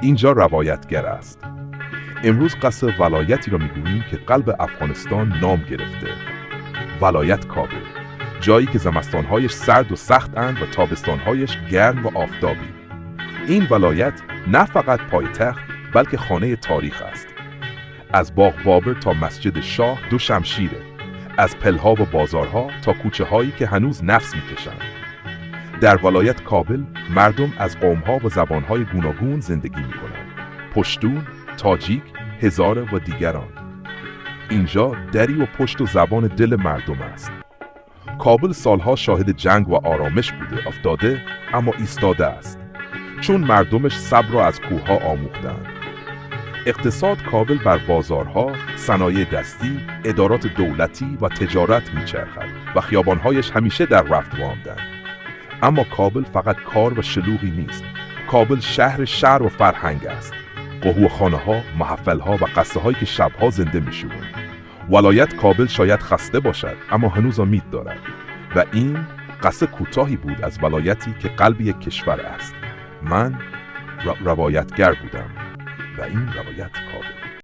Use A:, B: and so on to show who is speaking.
A: اینجا روایتگر است. امروز قصه ولایتی را میگوییم که قلب افغانستان نام گرفته. ولایت کابل، جایی که زمستانهایش سرد و سخت اند و تابستانهایش گرم و آفتابی. این ولایت نه فقط پایتخت بلکه خانه تاریخ است. از باغ بابر تا مسجد شاه 2 شمشیره، از پلها و بازارها تا کوچه هایی که هنوز نفس میکشند. در ولایت کابل مردم از قومها و زبانهای گوناگون زندگی میکنند. پشتون، تاجیک، هزاره و دیگران. اینجا دری و پشت و زبان دل مردم است. کابل سالها شاهد جنگ و آرامش بوده، افتاده اما ایستاده است، چون مردمش صبر را از کوهها آموختند. اقتصاد کابل بر بازارها، صنایع دستی، ادارات دولتی و تجارت میچرخد و خیابانهایش همیشه در رفت و آمدن. اما کابل فقط کار و شلوغی نیست. کابل شهر و فرهنگ است. قهوه‌خانه ها، محفل ها و قصه هایی که شبها زنده میشوند. ولایت کابل شاید خسته باشد اما هنوز امید دارد. و این قصه کوتاهی بود از ولایتی که قلب یک کشور است. من روایتگر بودم و این روایت کابل.